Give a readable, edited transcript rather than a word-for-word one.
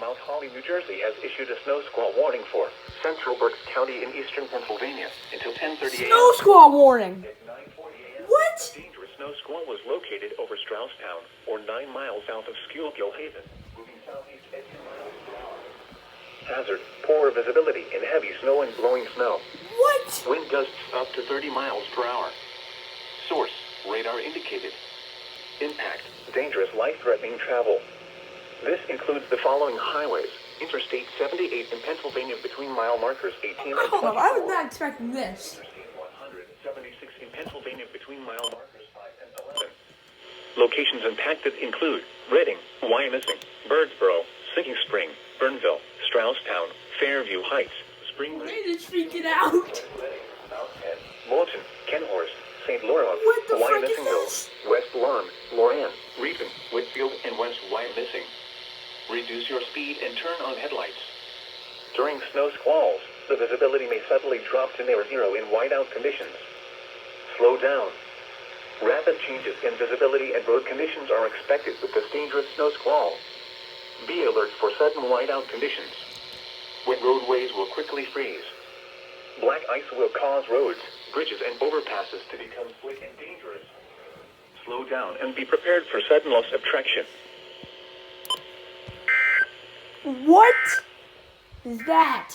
Mount Holly, New Jersey has issued a snow squall warning for central Berks County in eastern Pennsylvania until 10:30 a.m. Snow squall warning. At 9:40 a.m. What? A dangerous snow squall was located over Strausstown, or 9 miles south of Squall, Haven, moving southeast at 2 miles per hour. Hazard: poor visibility in heavy snow and blowing snow. What? Wind gusts up to 30 miles per hour. Source: radar indicated. Impact: dangerous, life-threatening travel. This includes the following highways: Interstate 78 in Pennsylvania between mile markers 18 and 24. Hold up, I was not expecting this. Interstate 176 in Pennsylvania between mile markers 5 and 11. Locations impacted include Reading, Wyomissing, Birdsboro, Sinking Spring, Burnville, Strausstown, Fairview Heights, Spring Lake, They just freaking out. South End, Moulton, Kenhorst, St. Laurent, What the frick is Wyomissingville, this? West Lawn, Loran, Reeton, Whitfield, and West Wyomissing. Reduce your speed and turn on headlights. During snow squalls, the visibility may suddenly drop to near zero in whiteout conditions. Slow down. Rapid changes in visibility and road conditions are expected with this dangerous snow squall. Be alert for sudden whiteout conditions, when roadways will quickly freeze. Black ice will cause roads, bridges, and overpasses to become slick and dangerous. Slow down and be prepared for sudden loss of traction. What is that?